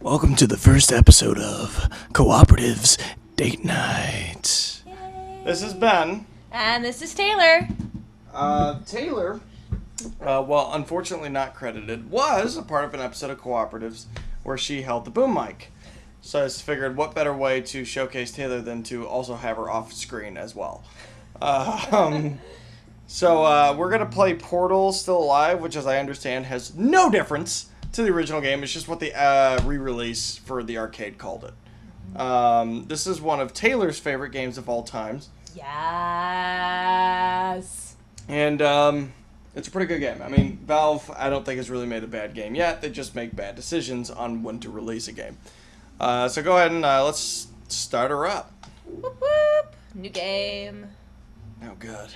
Welcome to the first episode of Co-operatives Date Night. Yay. This is Ben. And this is Taylor. Taylor, well, unfortunately not credited, was a part of an episode of Co-operatives where she held the boom mic. So I just figured what better way to showcase Taylor than to also have her off screen as well. So we're going to play Portal Still Alive, which as I understand has no difference to the original game. It's just what the re-release for the arcade called it. This is one of Taylor's favorite games of all times. Yes. And it's a pretty good game. I mean, Valve, I don't think has really made a bad game yet. They just make bad decisions on when to release a game. So go ahead and let's start her up. Whoop whoop. New game. Oh, good.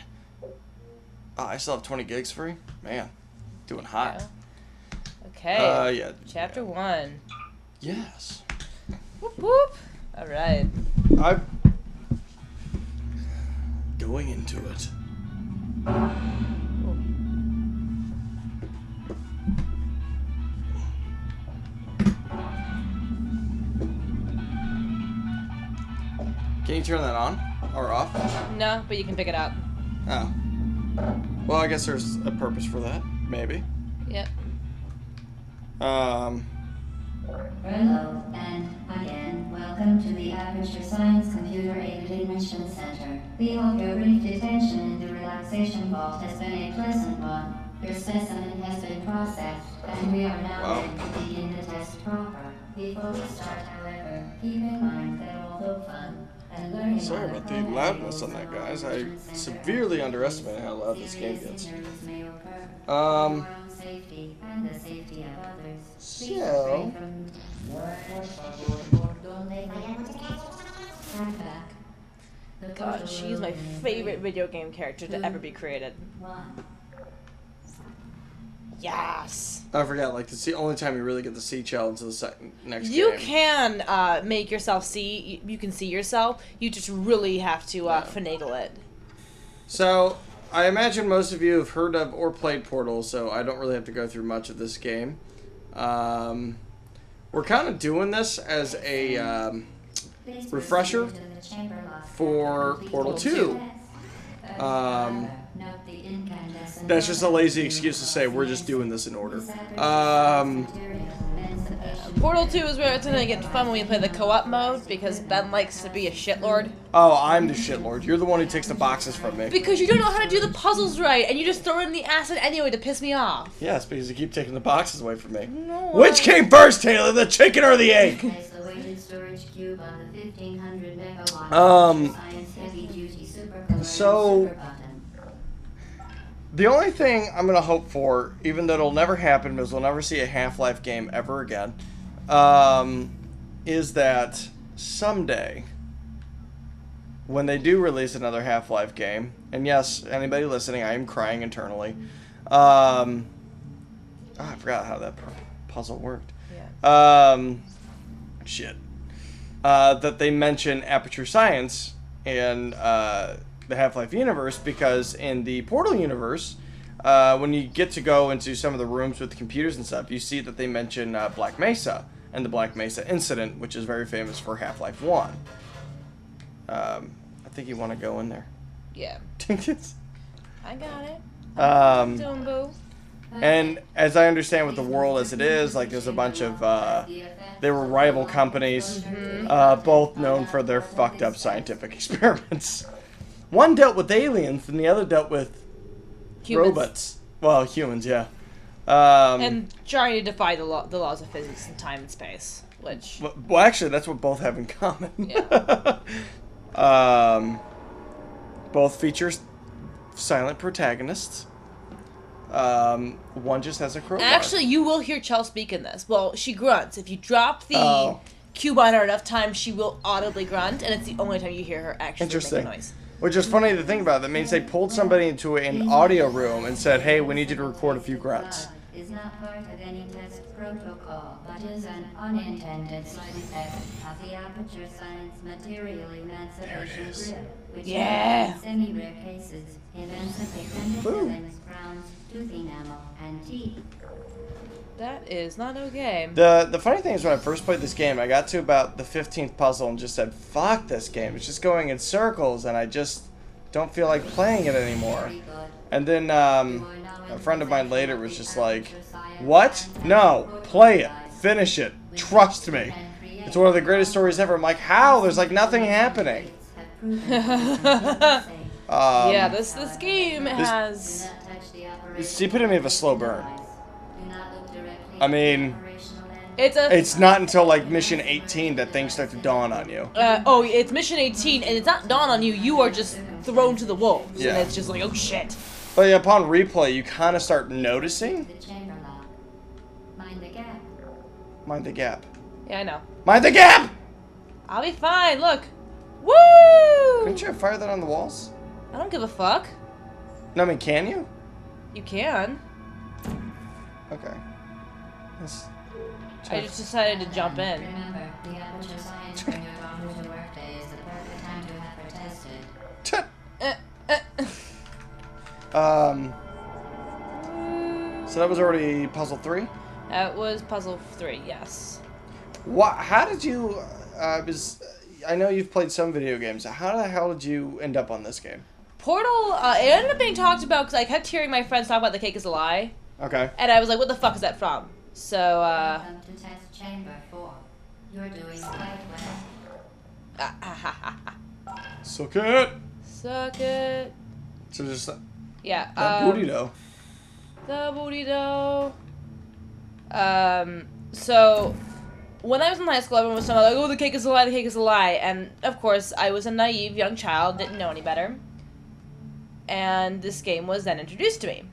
Oh, I still have 20 gigs free? Man, doing hot. Okay. Yeah. Chapter 1. Yes. Whoop whoop. All right. I'm going into it. Can you turn that on or off? No, but you can pick it up. Oh. Well, I guess there's a purpose for that. Maybe. Yep. Hello, and again, welcome to the Aperture Science Computer-Aided Enrichment Center. We hope your brief detention in the relaxation vault has been a pleasant one. Your specimen has been processed, and we are now ready to begin the test proper. Before we start, however, keep in mind that although fun and learning... Sorry about the loudness on that, guys. I severely underestimated how loud this game gets. Safety and the safety of others. So... God, she's my favorite video game character to ever be created. Yes. I forgot, like, it's the only time you really get to see Chell until the next You game. can make yourself see. You can see yourself. You just really have to finagle it. So, I imagine most of you have heard of or played Portal, so I don't really have to go through much of this game. We're kind of doing this as a refresher for Portal 2. That's just a lazy excuse to say we're just doing this in order. Portal 2 is where it's going to get fun when we play the co-op mode, because Ben likes to be a shitlord. Oh, I'm the shitlord. You're the one who takes the boxes from me. Because you don't know how to do the puzzles right, and you just throw in the acid anyway to piss me off. Yes, because you keep taking the boxes away from me. No. Which came first, Taylor, the chicken or the egg? So... The only thing I'm going to hope for, even though it'll never happen because we'll never see a Half-Life game ever again, is that someday, when they do release another Half-Life game, and yes, anybody listening, I am crying internally. I forgot how that puzzle worked. Yeah. That they mention Aperture Science and... the Half-Life universe, because in the Portal universe, when you get to go into some of the rooms with the computers and stuff, you see that they mention Black Mesa and the Black Mesa incident, which is very famous for Half-Life 1. I think you want to go in there. Yeah. I got it. Doing boo. And as I understand with the world as it is, like there's a bunch of, they were rival companies, both known for their fucked up scientific experiments. One dealt with aliens, and the other dealt with Humans. robots. Well, humans, yeah. And trying to defy the laws of physics and time and space, which... Well, actually, that's what both have in common. Yeah. Both feature silent protagonists. One just has a crowbar. Actually, you will hear Chell speak in this. Well, she grunts. If you drop the cube on her enough times, she will audibly grunt, and it's the only time you hear her actually make a noise. Which is funny to think about. That means they pulled somebody into an audio room and said, hey, we need you to record a few grunts. Is not part of any test protocol, but is an unintended side effect of the Aperture Science Material Emancipation Grip, which in semi-rare cases emancipate tender fillings, crowns, tooth enamel, and teeth. That is not okay. The funny thing is, when I first played this game, I got to about the 15th puzzle and just said, fuck this game. It's just going in circles, and I just don't feel like playing it anymore. Very good. And then You are now a in friend of mine possession later of was the just like, Aperture Science what? Center No, play it. prototype, Finish it. which Trust you me. can create. It's one of the greatest stories ever. I'm like, how? There's like nothing happening. Have proven it is completely safe. Yeah, this game Do has... not touch the It's the epitome of a slow burn. Do not look directly I mean, at the operational end. It's not until like mission 18 that things start to dawn on you. it's mission 18, and it's not dawn on you. You are just thrown to the wolves, Yeah. and it's just like, oh shit. But yeah, upon replay, you kind of start noticing. The chamber lock. Mind the gap. Mind the gap. Yeah, I know. Mind the gap! I'll be fine. Look, woo! Couldn't you fire that on the walls? I don't give a fuck. No, I mean, can you? You can. Okay. Let's I just decided to jump in. Remember, the Aperture Science for your daughter's workday is the perfect time to have her tested. So that was already puzzle 3? That was puzzle 3. Yes. How did you, I know you've played some video games. How the hell did you end up on this game? Portal. It ended up being talked about because I kept hearing my friends talk about The Cake Is a Lie, Okay. and I was like, "What the fuck is that from?" So, Welcome to test chamber 4. You're doing quite well. Suck it! suck it. So just Yeah. that booty though. The booty dough. So when I was in high school, everyone was talking like, "Oh, the cake is a lie, the cake is a lie," and of course, I was a naive young child, didn't know any better. And this game was then introduced to me.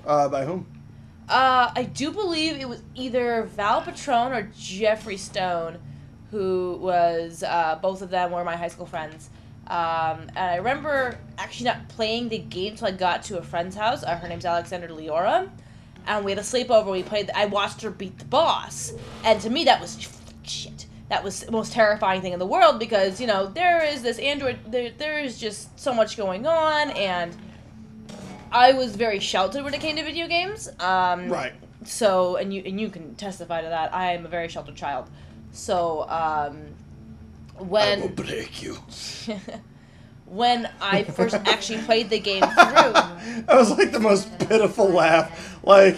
By whom? I do believe it was either Val Patrone or Jeffrey Stone, who was, both of them were my high school friends. And I remember actually not playing the game until I got to a friend's house. Her name's Alexandra Leora. And we had a sleepover. We played. I watched her beat the boss. And to me, that was shit. That was the most terrifying thing in the world because, you know, there is this android. There is just so much going on. And I was very sheltered when it came to video games. Right. So, and you can testify to that. I am a very sheltered child. So, when... I will break you. when I first actually played the game through... That was like the most pitiful laugh. Like,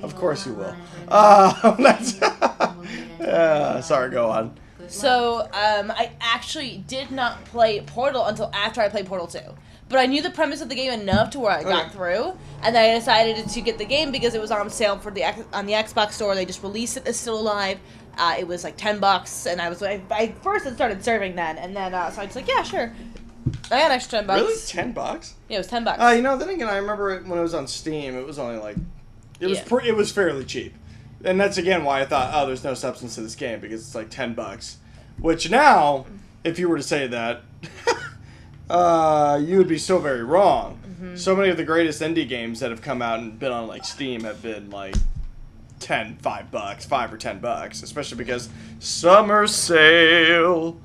of course you will. That's... sorry, go on. So, I actually did not play Portal until after I played Portal 2. But I knew the premise of the game enough to where I got through, and then I decided to get the game because it was on sale for on the Xbox store. They just released it. It's still alive. It was like $10, and I was like, I first had started serving then, and then so I was like, yeah, sure. I got an extra $10. Really? $10? Yeah, it was $10. You know, then again, I remember it when it was on Steam. It was only like, it was Yeah. it was fairly cheap, and that's again why I thought, oh, there's no substance to this game because it's like $10. Which now, if you were to say that, you would be so very wrong. Mm-hmm. So many of the greatest indie games that have come out and been on like Steam have been like $5 or $10, especially because summer sale.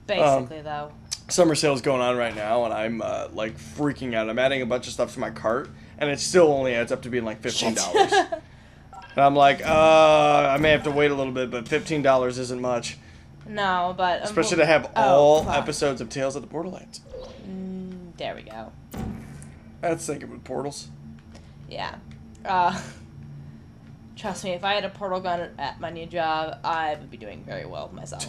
Basically, though. Summer sale's going on right now, and I'm like freaking out. I'm adding a bunch of stuff to my cart, and it still only adds up to being like $15. And I'm like, I may have to wait a little bit, but $15 isn't much. No, but... Especially to have all fuck. episodes of Tales of the Borderlands. There we go. That's thinking with portals. Yeah. Trust me, if I had a portal gun at my new job, I would be doing very well with myself.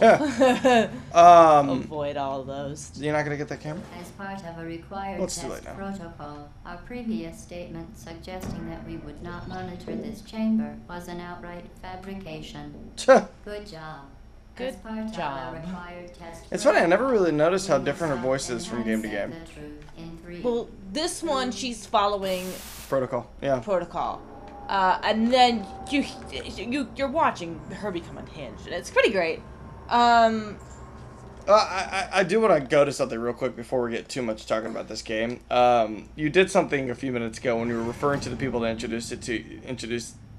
Avoid all of those. You're not gonna get that camera? As part of a required Well, it's too test late now. protocol, our previous statement suggesting that we would not monitor this chamber was an outright fabrication. Good job. Good As part of job. our required test It's funny, I never really protocol, noticed how we different her must voice is from game to say game. the truth in 3, Well, this one, she's following Protocol, yeah. protocol. And then you're watching her become unhinged, and it's pretty great. I do want to go to something real quick before we get too much talking about this game. You did something a few minutes ago when you were referring to the people that introduced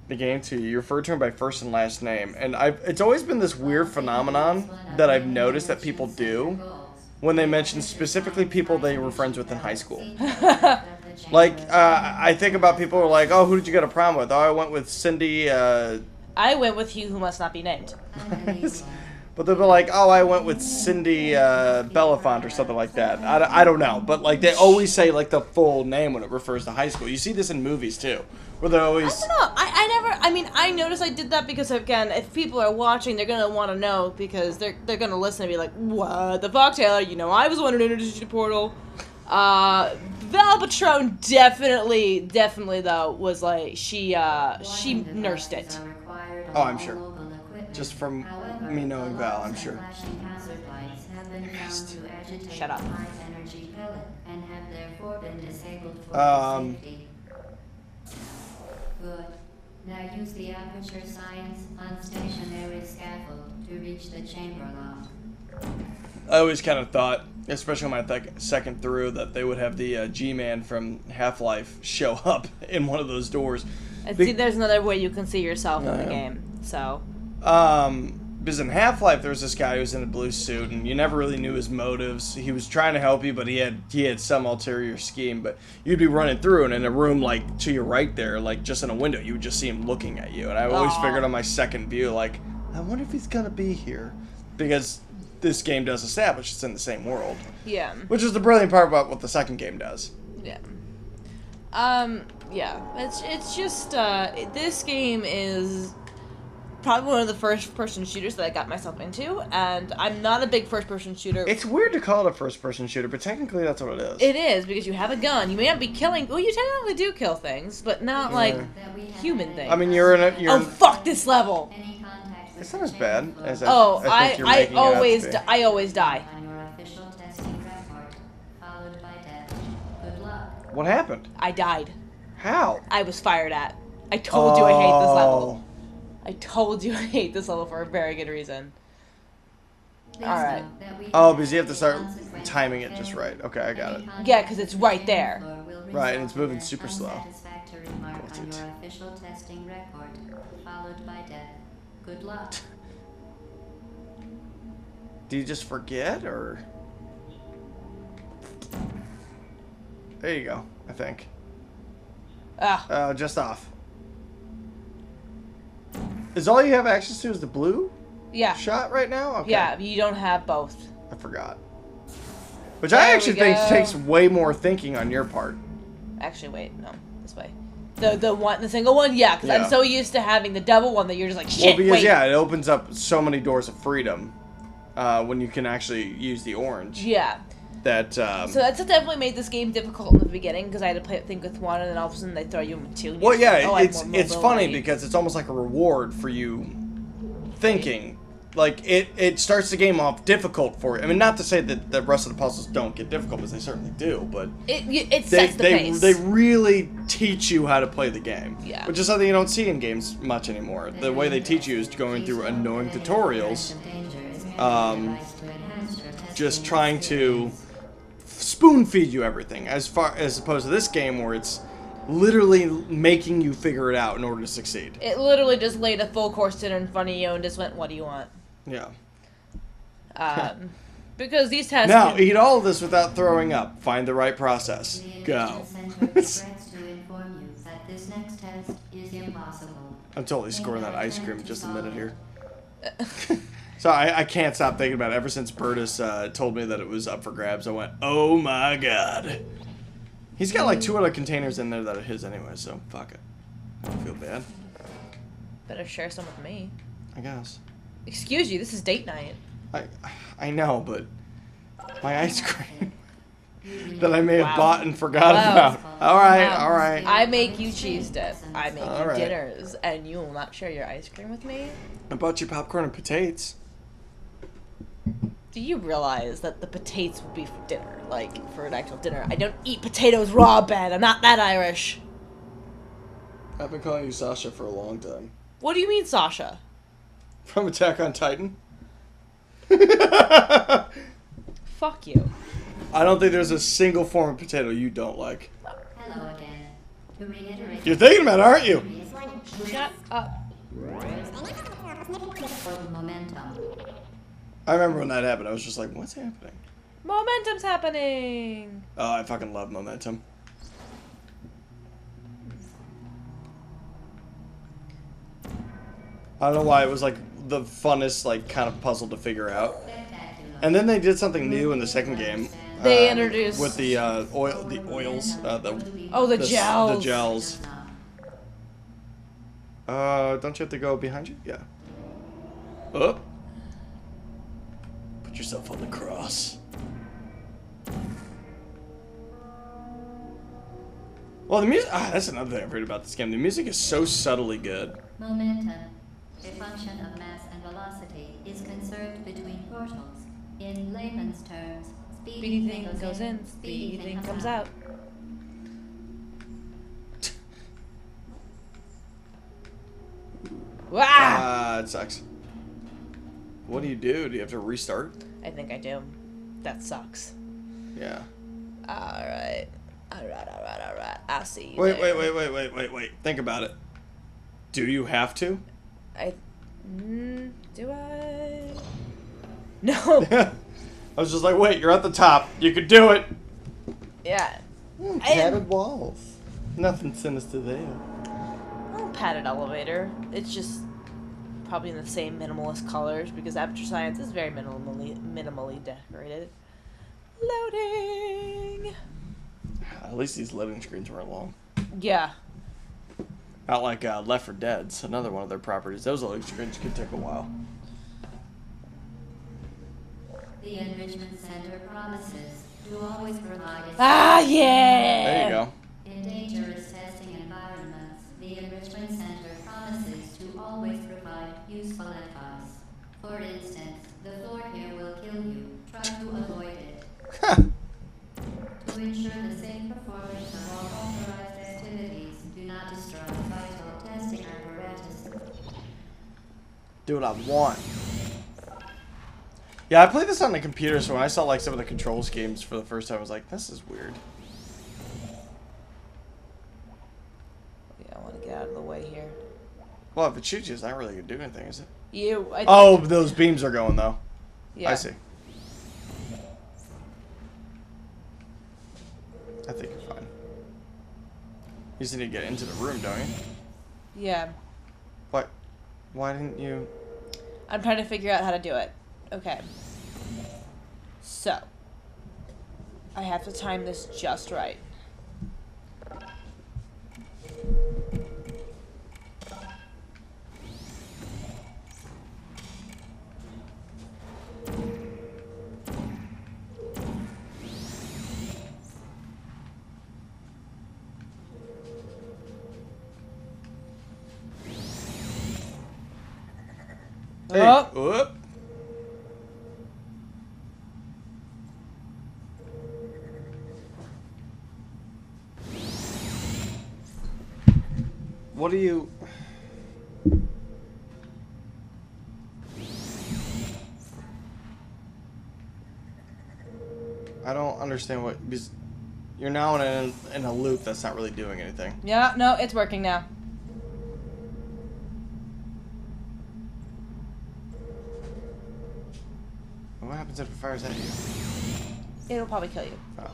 the game to you. You referred to them by first and last name, and it's always been this weird phenomenon that I've noticed that people do when they mention specifically people they were friends with in high school. Like, I think about people who are like, oh, who did you go to prom with? Oh, I went with Cindy, I went with He Who Must Not Be Named. But they'll be like, oh, I went with Cindy Belafonte or something like that. I don't know. But, like, they always say, like, the full name when it refers to high school. You see this in movies, too. Where they always... I don't know. I noticed I did that because, again, if people are watching, they're going to want to know because they're going to listen and be like, what the fuck, Taylor? You know, I was the one who introduced you to Portal. Val Patron definitely, though, was like, she nursed it. Oh, I'm sure. Just from me knowing Val, I'm sure. Shut up. Good. Now use the Aperture Science unstationary scaffold to reach the chamber lock. I always kind of thought, especially on my second through, that they would have the G-Man from Half-Life show up in one of those doors. And see, there's another way you can see yourself in the game, so... Because in Half-Life, there was this guy who was in a blue suit, and you never really knew his motives. He was trying to help you, but he had some ulterior scheme. But you'd be running through, and in a room, like, to your right there, like, just in a window, you would just see him looking at you. And I always figured on my second view, like, I wonder if he's gonna be here. Because this game does establish it's in the same world. Yeah. Which is the brilliant part about what the second game does. Yeah. Yeah. It's just, this game is... probably one of the first-person shooters that I got myself into, and I'm not a big first-person shooter. It's weird to call it a first-person shooter, but technically that's what it is. It is, because you have a gun. You may not be killing... Well, you technically do kill things, but not, like, human things. I mean, you're in a... fuck this level! It's not as bad as I think you're making it out to be. I always die. What happened? I died. How? I was fired at. I told you I hate this level. I told you I hate this level for a very good reason. Alright. Oh, because you have to start timing it just right. Okay, I got it. Yeah, because it's right there. Right, and it's moving super slow. Good luck. Do you just forget, or...? There you go, I think. Ah. Just off. Is all you have access to is the blue shot right now? Okay. Yeah, you don't have both. I forgot. Which I actually think takes way more thinking on your part. Actually, wait, no, this way. The single one, yeah, because I'm so used to having the double one that you're just like, shit, well, because, wait. yeah, it opens up so many doors of freedom when you can actually use the orange. Yeah. That, so that's what definitely made this game difficult in the beginning, because I had to think with one, and then all of a sudden they throw you with two. Well, yeah, it's funny because it's almost like a reward for you thinking. Like, it starts the game off difficult for you. I mean, not to say that the rest of the puzzles don't get difficult, because they certainly do, but... It sets the pace. They really teach you how to play the game. Yeah. Which is something you don't see in games much anymore. The way they teach you is going through annoying tutorials. Just trying to spoon feed you everything, as opposed to this game where it's literally making you figure it out in order to succeed. It literally just laid a full course dinner in front of you and just went, what do you want? Yeah. Because these tests... Now, eat all of this without throwing up. Find the right process. Go. I'm totally scoring that ice cream in just a minute here. So I can't stop thinking about it. Ever since Bertus told me that it was up for grabs, I went, oh my god. He's got like 2 other containers in there that are his anyway, so fuck it. I don't feel bad. Better share some with me. I guess. Excuse you, this is date night. I know, but my ice cream that I may have bought and forgot about. Alright. I make you cheese dip. I make you dinners, and you will not share your ice cream with me? I bought you popcorn and potatoes. Do you realize that the potatoes would be for dinner? Like, for an actual dinner. I don't eat potatoes raw, Ben. I'm not that Irish. I've been calling you Sasha for a long time. What do you mean, Sasha? From Attack on Titan. Fuck you. I don't think there's a single form of potato you don't like. Hello again. To reiterate, You're thinking about it, aren't you? Shut up. Momentum. I remember when that happened. I was just like, what's happening? Momentum's happening. Oh, I fucking love momentum. I don't know why it was like the funnest like kind of puzzle to figure out. And then they did something new in the second game. They introduced with the oils, the gels. The gels. Don't you have to go behind you? Yeah. Up. Put yourself on the cross. Well, the music. That's another thing I've heard about this game. The music is so subtly good. Momentum, a function of mass and velocity, is conserved between portals. In layman's terms, Speedy thing goes in, speedy thing comes out. Wow! It sucks. What do? Do you have to restart? I think I do. That sucks. Yeah. Alright. I'll see you Wait. there. Think about it. Do you have to? Do I? No. I was just like, wait, you're at the top. You could do it. Yeah. Padded walls. Nothing sinister there. Oh, padded elevator. It's just probably in the same minimalist colors because Aperture Science is very minimally decorated. Loading. At least these loading screens weren't long. Yeah. Not like Left 4 Dead's, another one of their properties. Those loading screens could take a while. The Enrichment Center promises to always provide its Yeah! There you go. in dangerous testing environments. The Enrichment Center promises to always provide useful advice. For instance, the floor here will kill you. Try to avoid it. To ensure the safe performance of all authorized activities, do not destroy vital testing apparatus. Do what I want. Yeah, I played this on the computer, so when I saw like some of the controls games for the first time, I was like, this is weird. Yeah, I want to get out of the way here. Well, if it shoots you, it's not really going to do anything, is it? Oh, those beams are going, though. yeah. I see. I think you're fine. You just need to get into the room, don't you? Yeah. What? Why didn't you... I'm trying to figure out how to do it. Okay. So. I have to time this just right. Hey, Oh. whoop. What do you... I don't understand what... Because you're now in a loop that's not really doing anything. Yeah, no, it's working now. What happens if it fires at you? It'll probably kill you. Oh.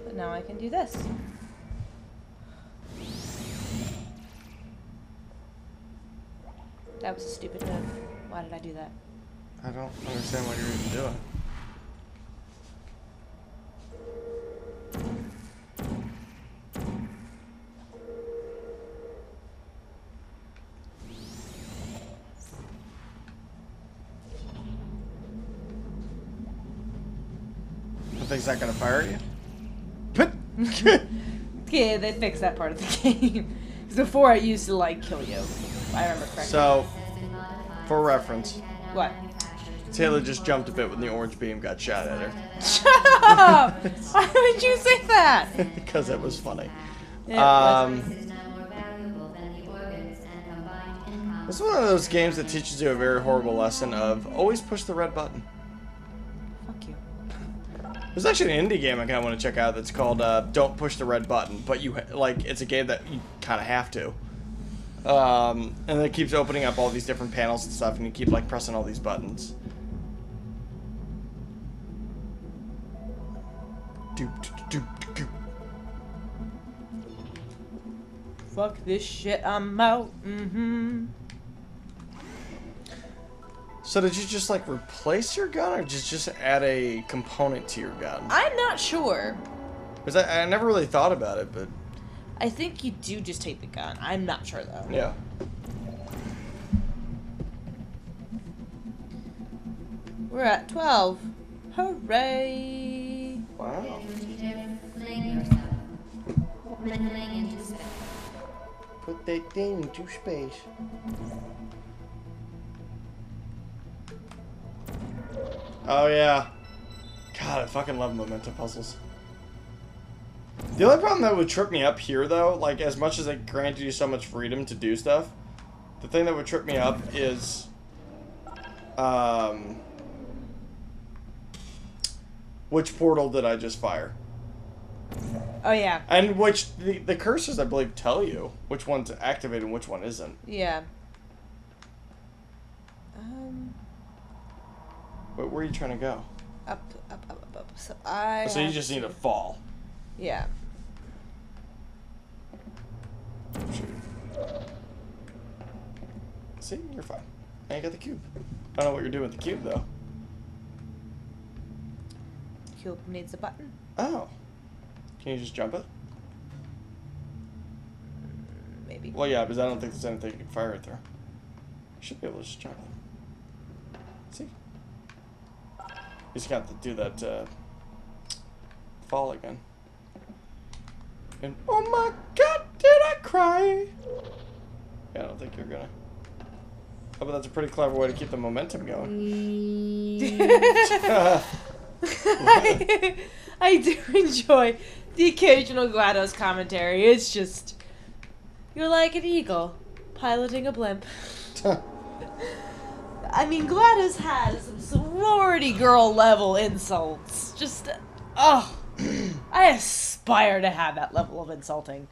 But now I can do this. That was a stupid move. Why did I do that? I don't understand what you're even doing. The thing's not gonna fire at you? Yeah, they fixed that part of the game. Because before it used to, like, kill you. I remember correctly. So, for reference, What? Taylor just jumped a bit when the orange beam got shot at her. Shut up! Why would you say that? Because it was funny. It was- Is now more valuable than the organs and combined income. It's one of those games that teaches you a very horrible lesson of always push the red button. Fuck you. There's actually an indie game I kind of want to check out that's called Don't Push the Red Button, but it's a game that you kind of have to. And it keeps opening up all these different panels and stuff, and you keep like pressing all these buttons. Fuck this shit, I'm out. Mm-hmm. So did you just like replace your gun, or just add a component to your gun? I'm not sure. Because I never really thought about it, but I think you do just take the gun. I'm not sure though. yeah. We're at 12. Hooray! Wow. Fling yourself. Fling into space. Put that thing into space. Oh yeah. God, I fucking love momentum puzzles. The only problem that would trip me up here, though, like, as much as it granted you so much freedom to do stuff, the thing that would trip me up is, which portal did I just fire? Oh yeah. And which, the cursors, I believe, tell you which one's activated and which one isn't. Yeah. Where are you trying to go? Up. So you just need to fall. Yeah. See, you're fine. Now you got the cube. I don't know what you're doing with the cube, though. Cube needs a button. Oh. Can you just jump it? Maybe. Well, yeah, because I don't think there's anything you can fire it through. You should be able to just jump it. See? You just got to do that, fall again. And, oh my god, did I cry? Yeah, I don't think you're gonna. Oh, but that's a pretty clever way to keep the momentum going. I do enjoy the occasional GLaDOS commentary. It's just, you're like an eagle piloting a blimp. I mean, GLaDOS has some sorority girl level insults. Just, oh, I aspire to have that level of insulting.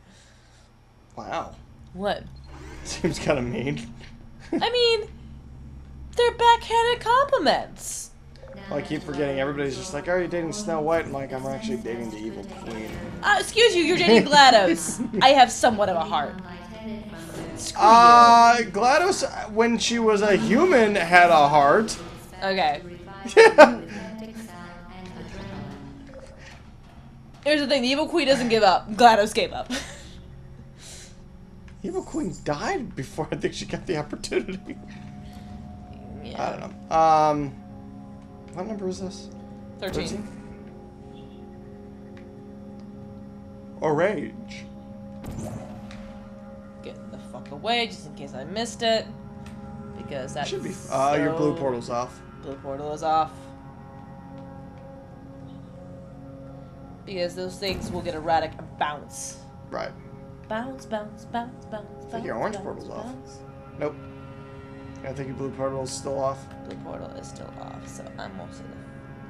Wow. What? Seems kind of mean. I mean, they're backhanded compliments. Well, I keep forgetting everybody's just like, are you dating Snow White? I'm like, I'm actually dating the evil queen. Excuse you, you're dating GLaDOS. I have somewhat of a heart. Screw GLaDOS, when she was a human, had a heart. you. Okay. Here's the thing, the evil queen doesn't give up. GLaDOS gave up. Evil Queen died before I think she got the opportunity. Yeah. I don't know. What number is this? 13. Or rage. Get the fuck away, just in case I missed it. Because that Should be. Your blue portal's off. Blue portal is off. Because those things will get erratic and bounce. Right. Bounce, bounce, bounce, bounce. I think your orange portal's off. Nope. I think your blue portal's still off. Blue portal is still off, so I'm mostly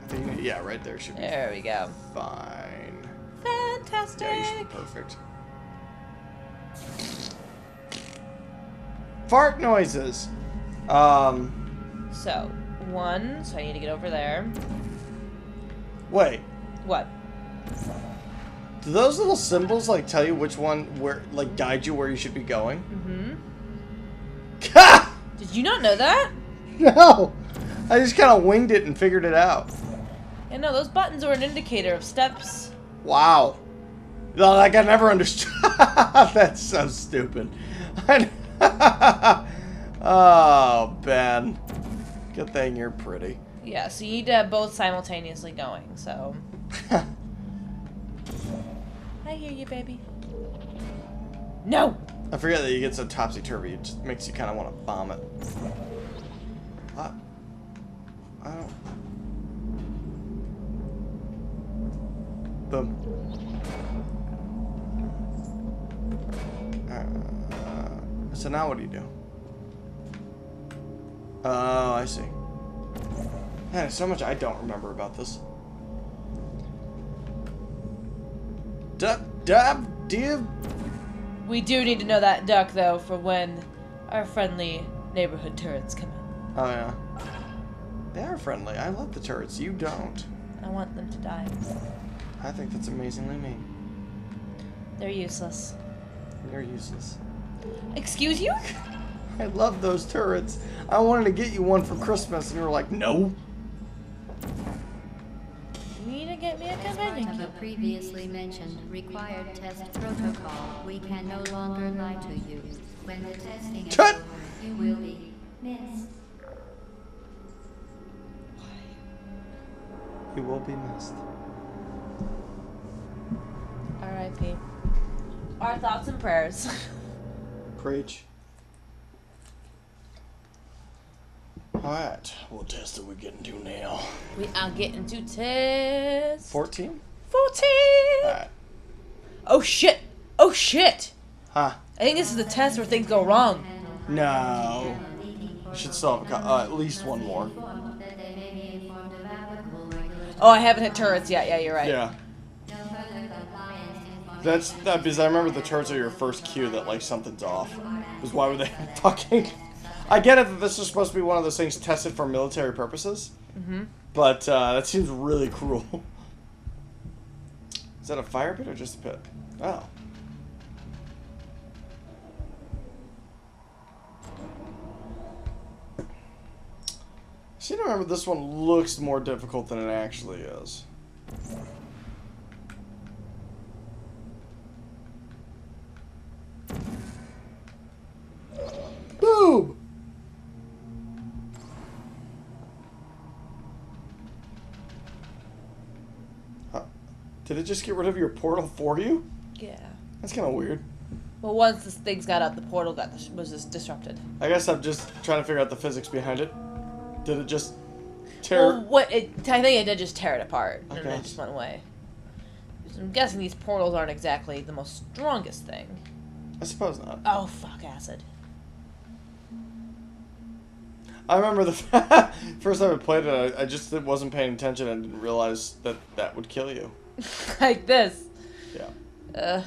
I think yeah, right there should be. There we go. Fine. Fantastic. Yeah, you should be perfect. Fart noises. So, one, so I need to get over there. Wait. What? Do those little symbols like tell you which one where like guide you where you should be going? Mm-hmm. Did you not know that? No. I just kind of winged it and figured it out. Yeah, no, those buttons are an indicator of steps. Wow. Like I never understood. That's so stupid. Oh, Ben. Good thing you're pretty. Yeah, so you need to have both simultaneously going, so. I hear you, baby. No! I forget that you get so topsy-turvy, it just makes you kind of want to vomit. What? I don't... Boom. So now what do you do? Oh, I see. Man, there's so much I don't remember about this. Duck, dab, div. We do need to know that duck, though, for when our friendly neighborhood turrets come in. Oh, yeah. They are friendly. I love the turrets. You don't. I want them to die. I think that's amazingly mean. They're useless. You're useless. Excuse you? I love those turrets. I wanted to get you one for Christmas, and you were like, no. You need to get me a As part companion of cube. a previously mentioned required test protocol, we can no longer lie to you. When the testing is Shut! over, you will be missed. You will be missed. R.I.P. Our thoughts and prayers. Preach. Alright, what test are we getting to now? We are getting to test 14? 14. Alright. Oh shit! Oh shit! Huh? I think this is the test where things go wrong. No. You should still have at least one more. That they may be informed of applicable regulations. Oh, I haven't hit turrets yet. Yeah, you're right. Yeah. No further compliance information. That's that because I remember the turrets are your first cue that like something's off. Because why would they fucking? I get it that this is supposed to be one of those things tested for military purposes. Mm-hmm. But that seems really cruel. Is that a fire pit or just a pit? Oh. See, I remember this one looks more difficult than it actually is. Boom! Did it just get rid of your portal for you? Yeah. That's kind of weird. Well, once this things got up, the portal was just disrupted. I guess I'm just trying to figure out the physics behind it. Did it just tear? Well, I think it did just tear it apart, and Okay. it just went away. So I'm guessing these portals aren't exactly the most strongest thing. I suppose not. Oh, fuck, acid. I remember the first time I played it, I just wasn't paying attention and didn't realize that that would kill you. Like this. Yeah.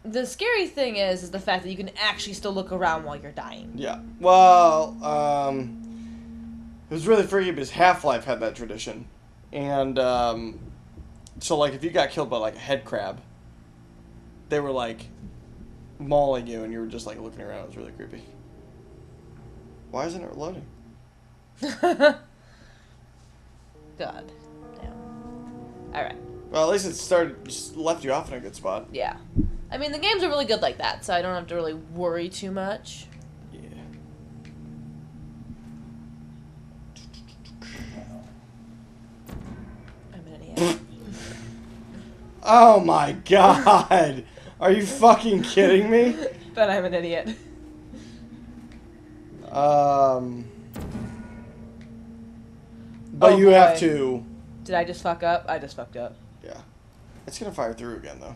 The scary thing is the fact that you can actually still look around while you're dying. Yeah. Well, it was really freaky because Half-Life had that tradition. And, so, like, if you got killed by, like, a head crab, they were, like, mauling you and you were just, like, looking around. It was really creepy. Why isn't it loading? God damn. Alright. Well, at least it just left you off in a good spot. Yeah. I mean, the games are really good like that, so I don't have to really worry too much. Yeah. I'm an idiot. Oh my god! Are you fucking kidding me? But I'm an idiot. But Oh, you have boy. to. Did I just fuck up? I just fucked up. Yeah. It's gonna fire through again, though.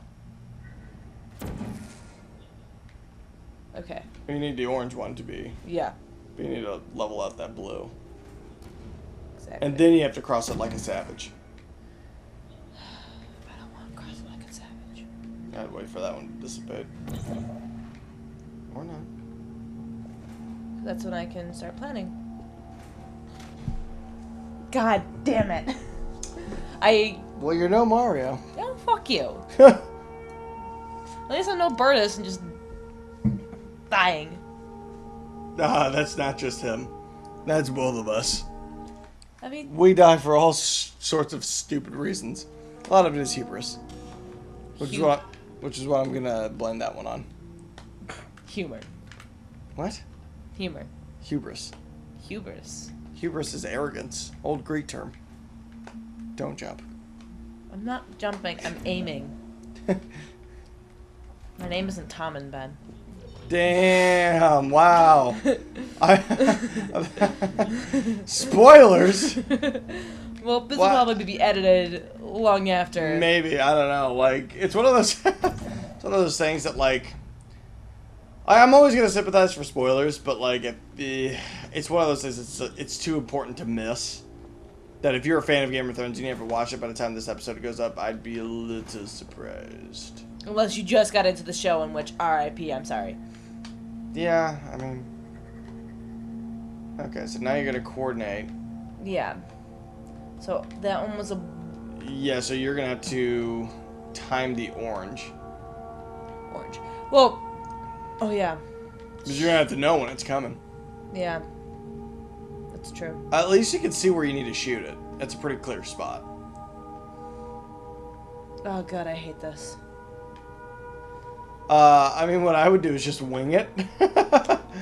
Okay. You need the orange one to be. Yeah. But you need to level out that blue. Exactly. And then you have to cross it like a savage. I don't want to cross it like a savage. I'd wait for that one to dissipate. Or not. That's when I can start planning. God damn it. Well, you're no Mario. Oh, fuck you. At least I'm no Burtis and just dying. That's not just him. That's both of us. I mean, We die for all sorts of stupid reasons. A lot of it is hubris. Which is what I'm gonna blame that one on. humor. What? Humor. Hubris. Hubris. Hubris is arrogance. Old Greek term. Don't jump. I'm not jumping, I'm aiming. My name isn't Tom and Ben. Damn! Wow. Spoilers. Well, this What? will probably be edited long after. Maybe, I don't know. Like, it's one of those. It's one of those things that like. I'm always gonna sympathize for spoilers, but like, it's one of those things. It's too important to miss. That if you're a fan of Game of Thrones and you never watch it by the time this episode goes up, I'd be a little surprised. Unless you just got into the show, in which R.I.P. I'm sorry. Yeah, I mean. Okay, so now you're gonna coordinate. Yeah. So that one was a Yeah, so you're gonna have to time the orange. orange. Well, Oh, yeah. Because you're going to have to know when it's coming. Yeah. That's true. At least you can see where you need to shoot it. That's a pretty clear spot. Oh, God, I hate this. I mean, what I would do is just wing it.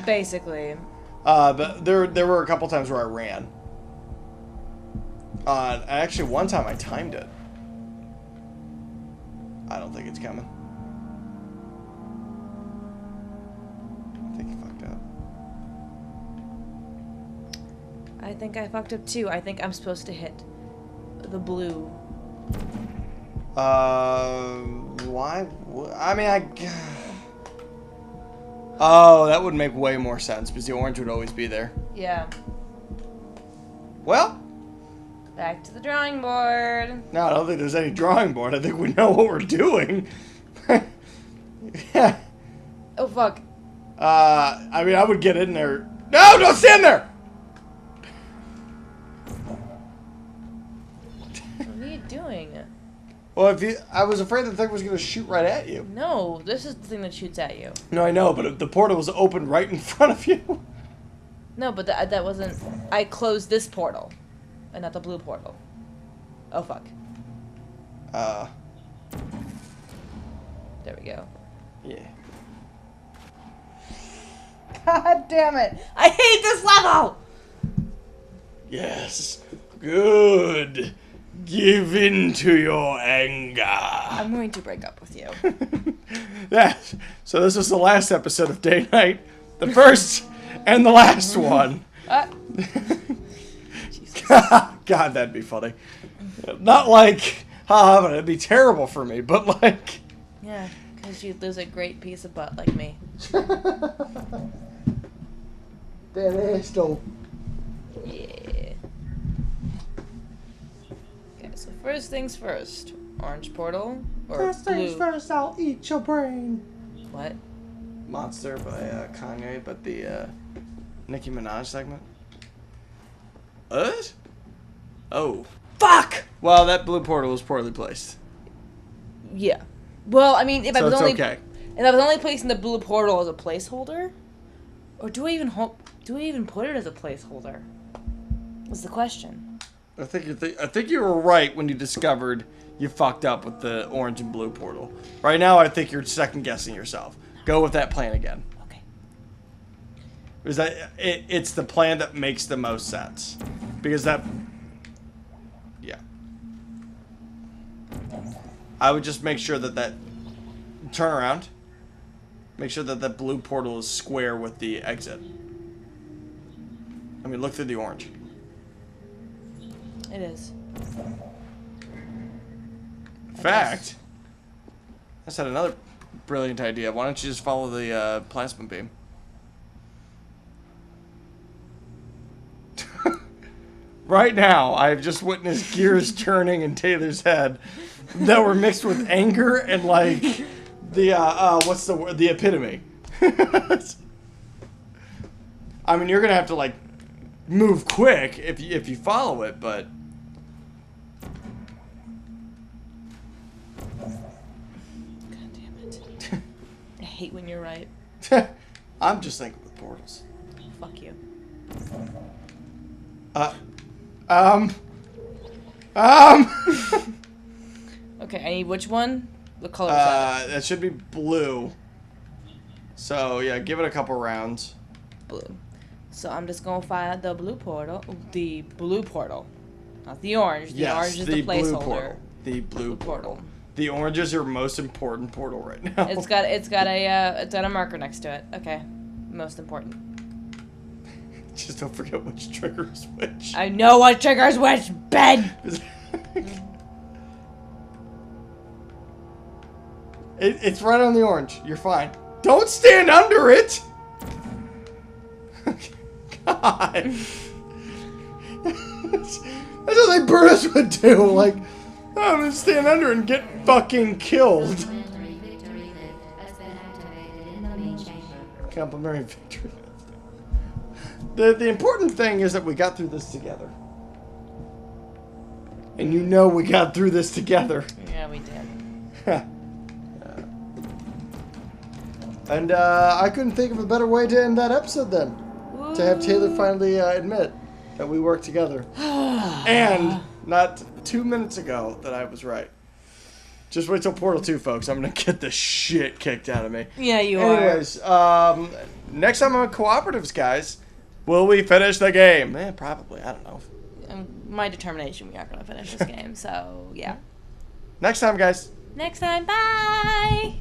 Basically. But there were a couple times where I ran. Actually, one time I timed it. I don't think it's coming. I think you fucked up. I think I fucked up too. I think I'm supposed to hit the blue. Why? I mean, Oh, that would make way more sense because the orange would always be there. Yeah. Well. Back to the drawing board. No, I don't think there's any drawing board. I think we know what we're doing. Yeah. Oh, fuck. I mean, I would get in there. No, don't stand there! What are you doing? Well, I was afraid the thing was going to shoot right at you. No, this is the thing that shoots at you. No, I know, but if the portal was open right in front of you. No, but that wasn't... I closed this portal, and not the blue portal. Oh, fuck. There we go. Yeah. God damn it! I hate this level! Yes. Good. Give in to your anger. I'm going to break up with you. Yeah. So this is the last episode of Day Night. The first and the last one. God, that'd be funny. Not like, but it'd be terrible for me, but like... Yeah, because you'd lose a great piece of butt like me. That ass though. Yeah. Okay, so first things first. Orange portal or First blue? things first, I'll eat your brain. What? Monster by Kanye, but the Nicki Minaj segment. What? Oh. Fuck! Well, that blue portal was poorly placed. Yeah. Well, I mean, if I So was it's only okay. if I was only placing the blue portal as a placeholder, or do I even put it as a placeholder? Was the question. I think you were right when you discovered you fucked up with the orange and blue portal. Right now, I think you're second guessing yourself. Go with that plan again. Okay. Because it's the plan that makes the most sense. Because that... Yeah. I would just make sure that turn around. Make sure that blue portal is square with the exit. I mean, look through the orange. It is. In fact, I just had another brilliant idea. Why don't you just follow the plasma beam? Right now, I've just witnessed gears turning in Taylor's head that were mixed with anger and like the what's the word? The epitome. I mean, you're gonna have to like move quick if you follow it, but. God damn it. I hate when you're right. I'm just thinking with portals. Fuck you. Okay, I need which one? What color is that? That should be blue. So yeah, give it a couple rounds. Blue. So I'm just gonna find the blue portal. The blue portal. Not the orange. The orange is the placeholder. Blue portal. The blue portal. The orange is your most important portal right now. It's got a marker next to it. Okay. Most important. Just don't forget which triggers which. I know what triggers which, Ben! It's right on the orange. You're fine. Don't stand under it! God. That's what like Brutus would do. Like, I'm gonna stand under and get fucking killed. Complimentary victory lift has been activated in the main chamber. Complimentary victory. The important thing is that we got through this together. And you know we got through this together. Yeah, we did. And I couldn't think of a better way to end that episode then. To have Taylor finally admit that we work together. And not 2 minutes ago that I was right. Just wait till Portal 2, folks. I'm going to get the shit kicked out of me. Yeah, you Anyways, next time on Cooperatives, guys, will we finish the game? Probably. I don't know. My determination, we aren't going to finish this game, so yeah. Next time, guys. Next time, bye!